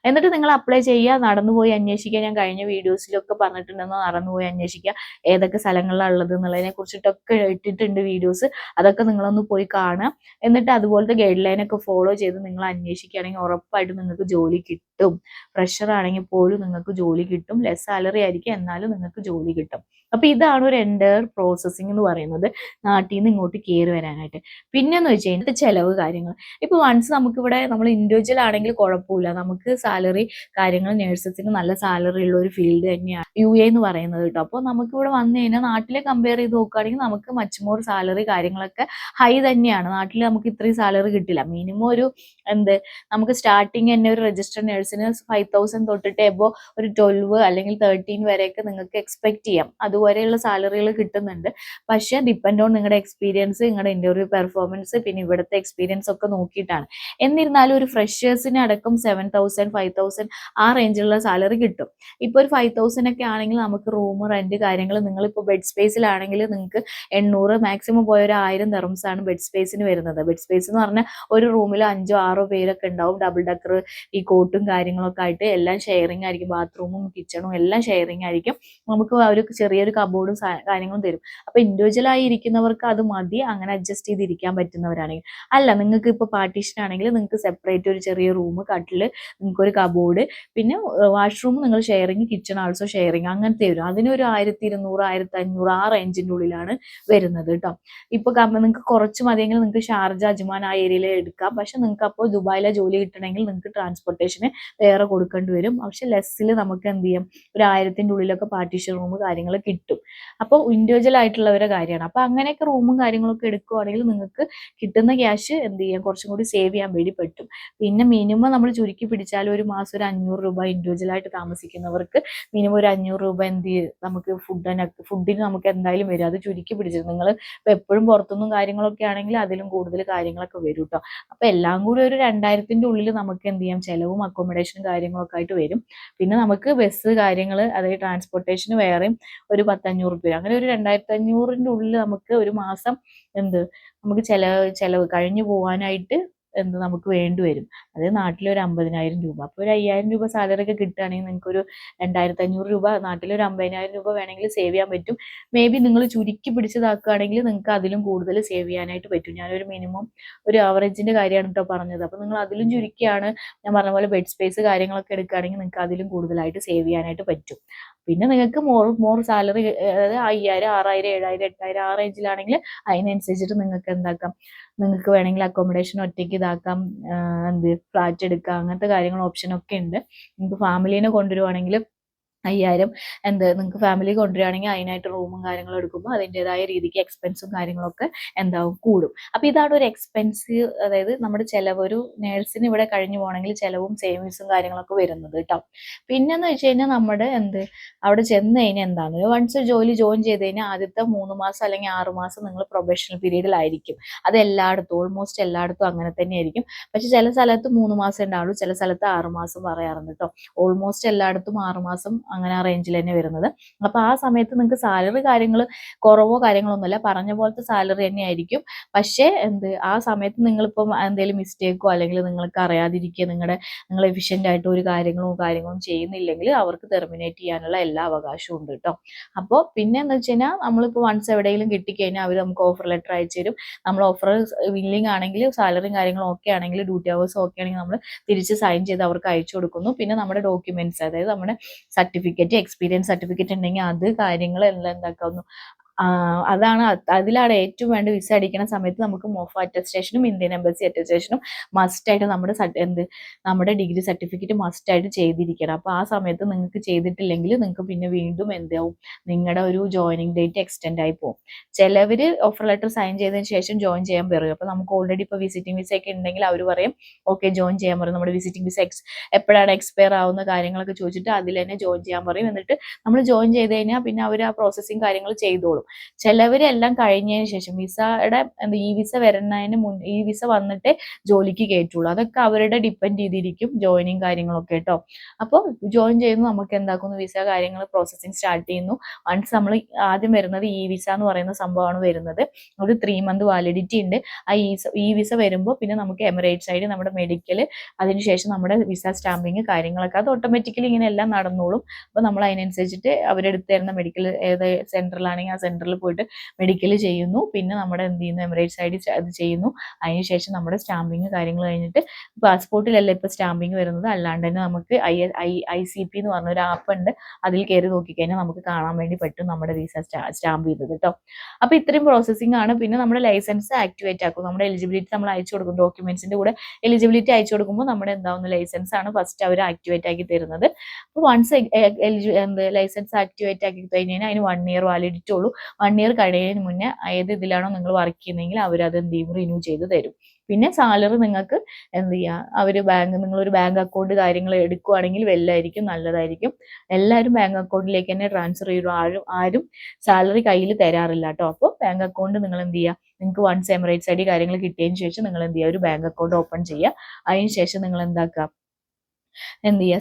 എന്നിട്ട് നിങ്ങൾ അപ്ലൈ ചെയ്യുക, നടന്നുപോയി അന്വേഷിക്കുക. ഞാൻ കഴിഞ്ഞ വീഡിയോസിലൊക്കെ പറഞ്ഞിട്ടുണ്ടെന്ന് നടന്നുപോയി അന്വേഷിക്കുക, ഏതൊക്കെ സ്ഥലങ്ങളിലാണ് ഉള്ളത് എന്നുള്ളതിനെ കുറിച്ചിട്ടൊക്കെ ഇട്ടിട്ടുണ്ട് വീഡിയോസ്. അതൊക്കെ നിങ്ങളൊന്ന് പോയി കാണുക. എന്നിട്ട് അതുപോലത്തെ ഗൈഡ് ലൈൻ ഒക്കെ ഫോളോ ചെയ്ത് നിങ്ങൾ അന്വേഷിക്കുകയാണെങ്കിൽ ഉറപ്പായിട്ടും നിങ്ങൾക്ക് ജോലി കിട്ടും. ഫ്രഷർ ആണെങ്കിൽ പോലും നിങ്ങൾക്ക് ജോലി കിട്ടും. ലെസ് സാലറി ആയിരിക്കും, എന്നാലും നിങ്ങൾക്ക് ജോലി കിട്ടും. അപ്പൊ ഇതാണ് ഒരു എൻ്റയർ പ്രോസസ്സിംഗ് എന്ന് പറയുന്നത് നാട്ടിൽ നിന്ന് ഇങ്ങോട്ട് കയറി വരാനായിട്ട്. പിന്നെന്ന് വെച്ച് കഴിഞ്ഞാൽ ചെലവ് കാര്യങ്ങൾ. ഇപ്പൊ വൺസ് നമുക്കിവിടെ നമ്മൾ ഇൻഡിവിജ്വൽ ആണെങ്കിൽ കുഴപ്പമില്ല, നമുക്ക് സാലറി കാര്യങ്ങൾ നേഴ്സസിന് നല്ല സാലറി ഉള്ള ഒരു ഫീൽഡ് തന്നെയാണ് UAE എന്ന് പറയുന്നത് കേട്ടോ. അപ്പോൾ നമുക്ക് ഇവിടെ വന്നു കഴിഞ്ഞാൽ നാട്ടിലെ കമ്പയർ ചെയ്ത് നോക്കുകയാണെങ്കിൽ നമുക്ക് മച്ച് മോർ സാലറി കാര്യങ്ങളൊക്കെ ഹൈ തന്നെയാണ്. നാട്ടിൽ നമുക്ക് ഇത്രയും സാലറി കിട്ടില്ല. മിനിമം ഒരു നമുക്ക് സ്റ്റാർട്ടിങ് തന്നെ ഒരു രജിസ്റ്റർ നേഴ്സിന് 5,000 തൊട്ടിട്ട് എബോ ഒരു 12 അല്ലെങ്കിൽ 13 വരെയൊക്കെ നിങ്ങൾക്ക് എക്സ്പെക്ട് ചെയ്യാം. അതുവരെയുള്ള സാലറികൾ കിട്ടുന്നുണ്ട്. പക്ഷെ ഡിപ്പെൻഡ് ഓൺ നിങ്ങളുടെ എക്സ്പീരിയൻസ്, നിങ്ങളുടെ ഇന്റർവ്യൂ പെർഫോമൻസ്, പിന്നെ ഇവിടുത്തെ എക്സ്പീരിയൻസ് ഒക്കെ നോക്കിയിട്ടാണ്. എന്നിരുന്നാലും ഒരു ഫ്രഷേഴ്സിന് അടക്കം 7,000 5,000 ആ റേഞ്ചിലുള്ള സാലറി കിട്ടും. ഇപ്പൊ ഒരു 5,000 ഒക്കെ ആണെങ്കിൽ നമുക്ക് റൂം റെന്റ് കാര്യങ്ങൾ, നിങ്ങളിപ്പോൾ ബെഡ് സ്പേസിലാണെങ്കിൽ നിങ്ങൾക്ക് 800 മാക്സിമം പോയ ഒരു 1000 ദിർഹംസാണ് ബെഡ് സ്പേസിന് വരുന്നത്. ബെഡ് സ്പേസ് എന്ന് പറഞ്ഞാൽ ഒരു റൂമിൽ 5-6 പേരൊക്കെ ഉണ്ടാവും. ഡബിൾ ഡക്കർ ഈ കോട്ടും കാര്യങ്ങളൊക്കെ ആയിട്ട് എല്ലാം ഷെയറിംഗ് ആയിരിക്കും. ബാത്റൂമും കിച്ചണും എല്ലാം ഷെയറിംഗ് ആയിരിക്കും. നമുക്ക് ഒരു ചെറിയൊരു കബോർഡും കാര്യങ്ങളും തരും. അപ്പൊ ഇൻഡിവിജ്വൽ ആയി ഇരിക്കുന്നവർക്ക് അത് മതി, അങ്ങനെ അഡ്ജസ്റ്റ് ചെയ്തിരിക്കാൻ പറ്റുന്നവരാണെങ്കിൽ. അല്ല നിങ്ങൾക്ക് ഇപ്പൊ പാർട്ടീഷൻ ആണെങ്കിൽ നിങ്ങൾക്ക് സെപ്പറേറ്റ് ഒരു ചെറിയ റൂം, കട്ടില്, നിങ്ങൾക്ക് ഒരു കബോർഡ്, പിന്നെ വാഷ്റൂം നിങ്ങൾ ഷെയറിങ്, കിച്ചൺ ആൾസോ ഷെയറിങ്, അങ്ങനത്തെ വരും. അതിനൊരു 1,200 1,500 ആ റേഞ്ചിന്റെ ഉള്ളിലാണ് വരുന്നത് കേട്ടോ. ഇപ്പൊ നിങ്ങൾക്ക് കുറച്ച് മതിയെങ്കിൽ നിങ്ങൾക്ക് ഷാർജ, അജ്മാൻ ആ ഏരിയയിൽ എടുക്കാം. പക്ഷെ നിങ്ങൾക്ക് അപ്പോൾ ദുബായിലെ ജോലി കിട്ടണമെങ്കിൽ നിങ്ങൾക്ക് ട്രാൻസ്പോർട്ടേഷന് വേറെ കൊടുക്കേണ്ടി വരും. പക്ഷെ ലെസ്സിൽ നമുക്ക് എന്ത് ചെയ്യും, ഒരു 1000ന്റെ ഉള്ളിലൊക്കെ പാർട്ടീഷൻ റൂം കാര്യങ്ങൾ കിട്ടും. അപ്പോൾ ഇൻഡിവിജ്വൽ ആയിട്ടുള്ളവരുടെ കാര്യമാണ്. അപ്പൊ അങ്ങനെയൊക്കെ റൂമും കാര്യങ്ങളൊക്കെ എടുക്കുവാണെങ്കിൽ നിങ്ങൾക്ക് കിട്ടുന്ന ക്യാഷ് എന്ത് ചെയ്യാം, കുറച്ചും കൂടി സേവ് ചെയ്യാൻ വേണ്ടി പറ്റും. പിന്നെ മിനിമം നമ്മൾ ചുരുക്കി പിടിച്ചാൽ ഒരു മാസം ഒരു 500 രൂപ ഇൻഡിവിജ്വൽ ആയിട്ട് താമസിക്കുന്നവർക്ക് മിനിമം ഒരു 500 രൂപ എന്ത് ചെയ്യും നമുക്ക് ഫുഡിന് നമുക്ക് എന്തായാലും വരും. അത് ചുരുക്കി പിടിച്ചത് നിങ്ങൾ ഇപ്പൊ എപ്പോഴും പുറത്തുനിന്നും കാര്യങ്ങളൊക്കെ ആണെങ്കിൽ അതിലും കൂടുതൽ കാര്യങ്ങളൊക്കെ വരും കേട്ടോ. അപ്പൊ എല്ലാം കൂടി ഒരു 2000ന്റെ ഉള്ളിൽ നമുക്ക് എന്ത് ചെയ്യാം, ചെലവും അക്കോമഡേഷനും കാര്യങ്ങളൊക്കെ ആയിട്ട് വരും. പിന്നെ നമുക്ക് ബസ് കാര്യങ്ങൾ, അതായത് ട്രാൻസ്പോർട്ടേഷന് വേറെയും ഒരു 1,500 രൂപ, അങ്ങനെ ഒരു 2,500ന്റെ ഉള്ളിൽ നമുക്ക് ഒരു മാസം നമുക്ക് ചെലവ് കഴിഞ്ഞു പോകാനായിട്ട് നമുക്ക് വേണ്ടി വരും. അത് നാട്ടിലൊരു 50,000 രൂപ. അപ്പോൾ ഒരു 5,000 രൂപ സാലറി ഒക്കെ കിട്ടുകയാണെങ്കിൽ നിങ്ങൾക്കൊരു 2,500 രൂപ, നാട്ടിലൊരു 50,000 രൂപ വേണമെങ്കിൽ സേവ് ചെയ്യാൻ പറ്റും. മേ ബി നിങ്ങൾ ചുരുക്കി പിടിച്ചതാക്കുകയാണെങ്കിൽ നിങ്ങൾക്ക് അതിലും കൂടുതൽ സേവ് ചെയ്യാനായിട്ട് പറ്റും. ഞാനൊരു മിനിമം ഒരു ആവറേജിന്റെ കാര്യമാണ് കേട്ടോ പറഞ്ഞത്. അപ്പോൾ നിങ്ങൾ അതിലും ചുരുക്കിയാണ് ഞാൻ പറഞ്ഞ പോലെ ബെഡ് സ്പേസ് കാര്യങ്ങളൊക്കെ എടുക്കുകയാണെങ്കിൽ നിങ്ങൾക്ക് അതിലും കൂടുതലായിട്ട് സേവ് ചെയ്യാനായിട്ട് പറ്റും. പിന്നെ നിങ്ങൾക്ക് മോർ സാലറി, അതായത് 5,000, 6,000, 7,000, 8,000 ആ റേഞ്ചിലാണെങ്കിൽ അതിനനുസരിച്ചിട്ട് നിങ്ങൾക്ക് എന്താക്കാം, നിങ്ങൾക്ക് വേണമെങ്കിൽ അക്കോമഡേഷൻ ഒറ്റയ്ക്ക് ഇതാക്കാം, ഫ്ലാറ്റ് എടുക്കാം, അങ്ങനത്തെ കാര്യങ്ങൾ ഓപ്ഷനൊക്കെ ഉണ്ട്. നിങ്ങൾക്ക് ഫാമിലീനെ കൊണ്ടുവരുവാണെങ്കിൽ 5,000 നിങ്ങൾക്ക് ഫാമിലി കൊണ്ടുവരികയാണെങ്കിൽ അതിനായിട്ട് റൂമും കാര്യങ്ങളും എടുക്കുമ്പോൾ അതിൻ്റെതായ രീതിക്ക് എക്സ്പെൻസും കാര്യങ്ങളൊക്കെ കൂടും. അപ്പൊ ഇതാണ് ഒരു എക്സ്പെൻസീവ്, അതായത് നമ്മുടെ ചിലവ്, ഒരു നേഴ്സിന് ഇവിടെ കഴിഞ്ഞു പോകണമെങ്കിൽ ചിലവും സേവിങ്സും കാര്യങ്ങളൊക്കെ വരുന്നത് കേട്ടോ. പിന്നെന്ന് വെച്ച് കഴിഞ്ഞാൽ നമ്മുടെ അവിടെ ചെന്ന് കഴിഞ്ഞാൽ എന്താണ്, വൺസ് ജോലി ജോയിൻ ചെയ്ത് കഴിഞ്ഞാൽ ആദ്യത്തെ 3 മാസം അല്ലെങ്കിൽ 6 മാസം നിങ്ങൾ പ്രൊഫഷണൽ പീരീഡിലായിരിക്കും. അത് എല്ലായിടത്തും, ഓൾമോസ്റ്റ് എല്ലായിടത്തും അങ്ങനെ തന്നെ ആയിരിക്കും. പക്ഷെ ചില സ്ഥലത്ത് 3 മാസം ഉണ്ടാവുള്ളൂ, ചില സ്ഥലത്ത് 6 മാസം പറയാറുണ്ട് കേട്ടോ. ഓൾമോസ്റ്റ് എല്ലായിടത്തും 6 മാസം അങ്ങനെ ആ റേഞ്ചിൽ തന്നെ വരുന്നത്. അപ്പൊ ആ സമയത്ത് നിങ്ങൾക്ക് സാലറി കാര്യങ്ങൾ കുറവോ കാര്യങ്ങളൊന്നുമില്ല, പറഞ്ഞ പോലത്തെ സാലറി തന്നെ ആയിരിക്കും. പക്ഷേ ആ സമയത്ത് നിങ്ങളിപ്പം എന്തെങ്കിലും മിസ്റ്റേക്കോ അല്ലെങ്കിൽ നിങ്ങൾക്ക് അറിയാതിരിക്കുക, നിങ്ങൾ എഫിഷ്യന്റ് ആയിട്ട് ഒരു കാര്യങ്ങളും ചെയ്യുന്നില്ലെങ്കിൽ അവർക്ക് ടെർമിനേറ്റ് ചെയ്യാനുള്ള എല്ലാ അവകാശവും ഉണ്ട് കേട്ടോ. അപ്പോൾ പിന്നെ എന്ന് വെച്ച് കഴിഞ്ഞാൽ നമ്മളിപ്പോൾ വൺസ് എവിടെയെങ്കിലും കിട്ടിക്കഴിഞ്ഞാൽ അവർ നമുക്ക് ഓഫർ ലെറ്റർ അയച്ചു തരും. നമ്മൾ ഓഫർ വില്ലിങ് ആണെങ്കിൽ, സാലറിയും കാര്യങ്ങളും ഓക്കെ ആണെങ്കിൽ, ഡ്യൂട്ടി അവേഴ്സ് ഓക്കെ ആണെങ്കിൽ നമ്മൾ തിരിച്ച് സൈൻ ചെയ്ത് അവർക്ക് അയച്ചു കൊടുക്കുന്നു. പിന്നെ നമ്മുടെ ഡോക്യുമെന്റ്സ്, അതായത് നമ്മുടെ സർട്ടിഫിക്കറ്റ്, എക്സ്പീരിയൻസ് സർട്ടിഫിക്കറ്റ് ഉണ്ടെങ്കിൽ അത് കാര്യങ്ങളെല്ലാം എന്താക്കാവുന്നു. അതാണ്, അതിലാണ് ഏറ്റവും വേണ്ട. വിസ അടിക്കുന്ന സമയത്ത് നമുക്ക് മോഫ അറ്റസ്റ്റേഷനും ഇന്ത്യൻ എംബസി അറ്റസ്റ്റേഷനും മസ്റ്റ് ആയിട്ട് നമ്മുടെ ഡിഗ്രി സർട്ടിഫിക്കറ്റ് മസ്റ്റ് ആയിട്ട് ചെയ്തിരിക്കണം. അപ്പൊ ആ സമയത്ത് നിങ്ങൾക്ക് ചെയ്തിട്ടില്ലെങ്കിൽ നിങ്ങൾക്ക് പിന്നെ വീണ്ടും എന്താവും, നിങ്ങളുടെ ഒരു ജോയിനിങ് ഡേറ്റ് എക്സ്റ്റെൻഡ് ആയി പോകും. ചിലവര് ഓഫർ ലെറ്റർ സൈൻ ചെയ്തതിന് ശേഷം ജോയിൻ ചെയ്യാൻ പറയും. അപ്പൊ നമുക്ക് ഓൾറെഡി ഇപ്പൊ വിസിറ്റിംഗ് വിസ ഒക്കെ ഉണ്ടെങ്കിൽ അവർ പറയും ഓക്കെ ജോയിൻ ചെയ്യാൻ പറയും. നമ്മുടെ വിസിറ്റിംഗ് വിസ എപ്പോഴാണ് എക്സ്പയർ ആവുന്ന കാര്യങ്ങളൊക്കെ ചോദിച്ചിട്ട് അതിൽ തന്നെ ജോയിൻ ചെയ്യാൻ പറയും. എന്നിട്ട് നമ്മൾ ജോയിൻ ചെയ്ത് കഴിഞ്ഞാൽ പിന്നെ അവർ ആ പ്രോസസ്സിങ് കാര്യങ്ങൾ ചെയ്തോളും. ചിലവരെല്ലാം കഴിഞ്ഞതിന് ശേഷം വിസയുടെ ഈ വിസ വരുന്നതിന് മുൻ, ഈ വിസ വന്നിട്ടേ ജോലിക്ക് കയറ്റുള്ളൂ. അതൊക്കെ അവരുടെ ഡിപ്പെൻഡ് ചെയ്തിരിക്കും ജോയിനിങ് കാര്യങ്ങളൊക്കെ കേട്ടോ. അപ്പോൾ ജോയിൻ ചെയ്യുന്നു, നമുക്ക് എന്താക്കുന്നു, വിസ കാര്യങ്ങൾ പ്രോസസ്സിങ് സ്റ്റാർട്ട് ചെയ്യുന്നു. വൺസ് നമ്മൾ ആദ്യം വരുന്നത് ഈ വിസ എന്ന് പറയുന്ന സംഭവമാണ് വരുന്നത്. ഒരു 3 month വാലിഡിറ്റി ഉണ്ട്. ആ ഈ വിസ വരുമ്പോൾ പിന്നെ നമുക്ക് എമിറേറ്റ്സ് ആയിട്ട് നമ്മുടെ മെഡിക്കൽ, അതിനുശേഷം നമ്മുടെ വിസ സ്റ്റാമ്പിങ് കാര്യങ്ങളൊക്കെ അത് ഓട്ടോമാറ്റിക്കലി ഇങ്ങനെ എല്ലാം നടന്നോളും. അപ്പോൾ നമ്മൾ അതിനനുസരിച്ചിട്ട് അവരെടുത്ത് തരുന്ന മെഡിക്കൽ ഏത് സെന്ററിലാണെങ്കിൽ ആ സെന്ററിൽ പോയിട്ട് മെഡിക്കൽ ചെയ്യുന്നു. പിന്നെ നമ്മുടെ എമിറേറ്റ്സ് ഐ ഡി അത് ചെയ്യുന്നു. അതിനുശേഷം നമ്മുടെ സ്റ്റാമ്പിങ് കാര്യങ്ങൾ കഴിഞ്ഞിട്ട്, പാസ്പോർട്ടിലല്ല ഇപ്പൊ സ്റ്റാമ്പിങ് വരുന്നത്, അല്ലാണ്ട് തന്നെ നമുക്ക് ICP എന്ന് പറഞ്ഞ ഒരു ആപ്പ് ഉണ്ട്. അതിൽ കയറി നോക്കിക്കഴിഞ്ഞാൽ നമുക്ക് കാണാൻ വേണ്ടി പറ്റും നമ്മുടെ വിസ സ്റ്റാമ്പ് ചെയ്തത് കേട്ടോ. അപ്പൊ ഇത്രയും പ്രോസസ്സിംഗ് ആണ്. പിന്നെ നമ്മുടെ ലൈസൻസ് ആക്ടിവേറ്റ് ആക്കും. നമ്മുടെ എലിജിബിലിറ്റി നമ്മൾ അയച്ചു കൊടുക്കും, ഡോക്യുമെന്റ്സിന്റെ കൂടെ എലിജിബിലിറ്റി അയച്ചു കൊടുക്കുമ്പോൾ നമ്മുടെ എന്താവുന്ന ലൈസൻസ് ആണ് ഫസ്റ്റ് അവർ ആക്ടിവേറ്റ് ആക്കി തരുന്നത്. അപ്പോൾ വൺസ് ലൈസൻസ് ആക്ടിവേറ്റ് ആക്കി കഴിഞ്ഞാൽ അതിന് 1 year വാലിഡിറ്റി ഉള്ളൂ. 1 year കഴിയുന്നതിന് മുന്നേ ഏത് ഇതിലാണോ നിങ്ങൾ വർക്ക് ചെയ്യുന്നതെങ്കിൽ അവരത് റിന്യൂ ചെയ്ത് തരും. പിന്നെ സാലറി നിങ്ങൾക്ക് നിങ്ങളൊരു ബാങ്ക് അക്കൗണ്ട് കാര്യങ്ങൾ എടുക്കുവാണെങ്കിൽ വലുതായിരിക്കും, നല്ലതായിരിക്കും. എല്ലാവരും ബാങ്ക് അക്കൗണ്ടിലേക്ക് തന്നെ ട്രാൻസ്ഫർ ചെയ്യും. ആരും സാലറി കയ്യിൽ തരാറില്ല കേട്ടോ. അപ്പോൾ ബാങ്ക് അക്കൗണ്ട് നിങ്ങൾ നിങ്ങൾക്ക് വൺസ് എമിറേറ്റ്സ് ഐ ഡി കാര്യങ്ങൾ കിട്ടിയതിന് ശേഷം നിങ്ങൾ ഒരു ബാങ്ക് അക്കൗണ്ട് ഓപ്പൺ ചെയ്യുക. അതിന് ശേഷം നിങ്ങൾ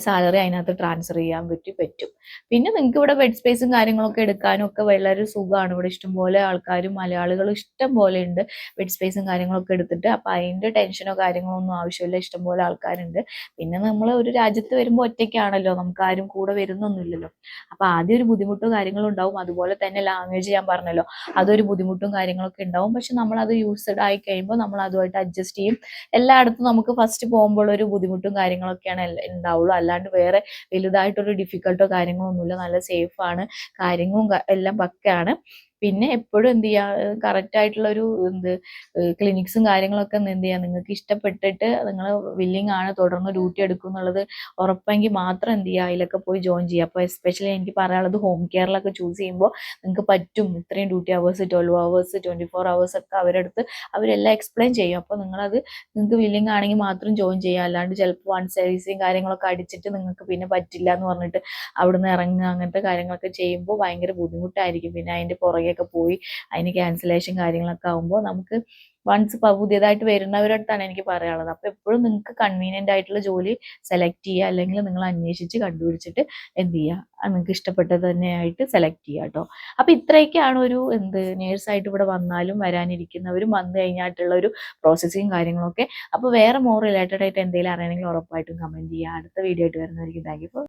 സാലറി അതിനകത്ത് ട്രാൻസ്ഫർ ചെയ്യാൻ പറ്റും. പിന്നെ നിങ്ങൾക്ക് ഇവിടെ ബെഡ് സ്പേസും കാര്യങ്ങളൊക്കെ എടുക്കാനും ഒക്കെ വളരെ സുഖമാണ്. ഇവിടെ ഇഷ്ടംപോലെ ആൾക്കാരും മലയാളികളും ഇഷ്ടം പോലെ ഉണ്ട് ബെഡ് സ്പേസും കാര്യങ്ങളൊക്കെ എടുത്തിട്ട്. അപ്പൊ അതിന്റെ ടെൻഷനോ കാര്യങ്ങളോ ഒന്നും ആവശ്യമില്ല, ഇഷ്ടംപോലെ ആൾക്കാരുണ്ട്. പിന്നെ നമ്മൾ ഒരു രാജ്യത്ത് വരുമ്പോൾ ഒറ്റയ്ക്കാണല്ലോ, നമുക്ക് ആരും കൂടെ വരുന്നൊന്നുമില്ലല്ലോ. അപ്പൊ ആദ്യം ഒരു ബുദ്ധിമുട്ടും കാര്യങ്ങളും ഉണ്ടാവും. അതുപോലെ തന്നെ ലാംഗ്വേജ് ഞാൻ പറഞ്ഞല്ലോ, അതൊരു ബുദ്ധിമുട്ടും കാര്യങ്ങളൊക്കെ ഉണ്ടാവും. പക്ഷെ നമ്മൾ അത് യൂസ്ഡ് ആയി കഴിയുമ്പോൾ നമ്മൾ അതുമായിട്ട് അഡ്ജസ്റ്റ് ചെയ്യും. എല്ലായിടത്തും നമുക്ക് ഫസ്റ്റ് പോകുമ്പോൾ ഒരു ബുദ്ധിമുട്ടും കാര്യങ്ങളൊക്കെയാണ് ഉണ്ടാവുള്ളൂ. അല്ലാണ്ട് വേറെ വലുതായിട്ടൊരു ഡിഫിക്കൽട്ടോ കാര്യങ്ങളോ ഒന്നുമില്ല. നല്ല സേഫ് ആണ്, കാര്യങ്ങളും എല്ലാം പക്കയാണ്. പിന്നെ എപ്പോഴും കറക്റ്റ് ആയിട്ടുള്ള ഒരു ക്ലിനിക്സും കാര്യങ്ങളൊക്കെ നിങ്ങൾക്ക് ഇഷ്ടപ്പെട്ടിട്ട് നിങ്ങൾ വില്ലിങ് ആണ്, തുടർന്ന് ഡ്യൂട്ടി എടുക്കും എന്നുള്ളത് ഉറപ്പെങ്കിൽ മാത്രം അതിലൊക്കെ പോയി ജോയിൻ ചെയ്യുക. അപ്പോൾ എസ്പെഷ്യലി എനിക്ക് പറയാനുള്ളത് ഹോം കെയറിലൊക്കെ ചൂസ് ചെയ്യുമ്പോൾ നിങ്ങൾക്ക് പറ്റും. ഇത്രയും ഡ്യൂട്ടി അവേഴ്സ്, 12 hours, 24 hours ഒക്കെ അവരെടുത്ത് അവരെല്ലാം എക്സ്പ്ലെയിൻ ചെയ്യും. അപ്പോൾ നിങ്ങൾക്ക് വില്ലിങ് ആണെങ്കിൽ മാത്രം ജോയിൻ ചെയ്യുക. അല്ലാണ്ട് ചിലപ്പോൾ വൺ സർവീസും കാര്യങ്ങളൊക്കെ അടിച്ചിട്ട് നിങ്ങൾക്ക് പിന്നെ പറ്റില്ല എന്ന് പറഞ്ഞിട്ട് അവിടുന്ന് ഇറങ്ങുക, അങ്ങനത്തെ കാര്യങ്ങളൊക്കെ ചെയ്യുമ്പോൾ ഭയങ്കര ബുദ്ധിമുട്ടായിരിക്കും. പിന്നെ അതിന്റെ പുറകെയൊക്കെ പോയി അതിന് ക്യാൻസലേഷൻ കാര്യങ്ങളൊക്കെ ആകുമ്പോൾ നമുക്ക് വൺസ് പുതിയതായിട്ട് വരുന്നവരടുത്താണ് എനിക്ക് പറയാനുള്ളത്. അപ്പോൾ എപ്പോഴും നിങ്ങൾക്ക് കൺവീനിയന്റ് ആയിട്ടുള്ള ജോലി സെലക്ട് ചെയ്യുക, അല്ലെങ്കിൽ നിങ്ങൾ അന്വേഷിച്ച് കണ്ടുപിടിച്ചിട്ട് എന്ത് ചെയ്യുക, നിങ്ങൾക്ക് ഇഷ്ടപ്പെട്ടത് തന്നെയായിട്ട് സെലക്ട് ചെയ്യുക കേട്ടോ. അപ്പോൾ ഇത്രയൊക്കെയാണ് ഒരു നേഴ്സായിട്ട് ഇവിടെ വന്നാലും വരാനിരിക്കുന്നവരും വന്നു കഴിഞ്ഞായിട്ടുള്ള ഒരു പ്രോസസ്സിങ് കാര്യങ്ങളൊക്കെ. അപ്പോൾ വേറെ മോർ റിലേറ്റഡ് ആയിട്ട് എന്തെങ്കിലും അറിയണമെങ്കിൽ ഉറപ്പായിട്ടും കമന്റ് ചെയ്യുക. അടുത്ത വീഡിയോ ആയിട്ട് വരുന്നതായിരിക്കും. Thank you for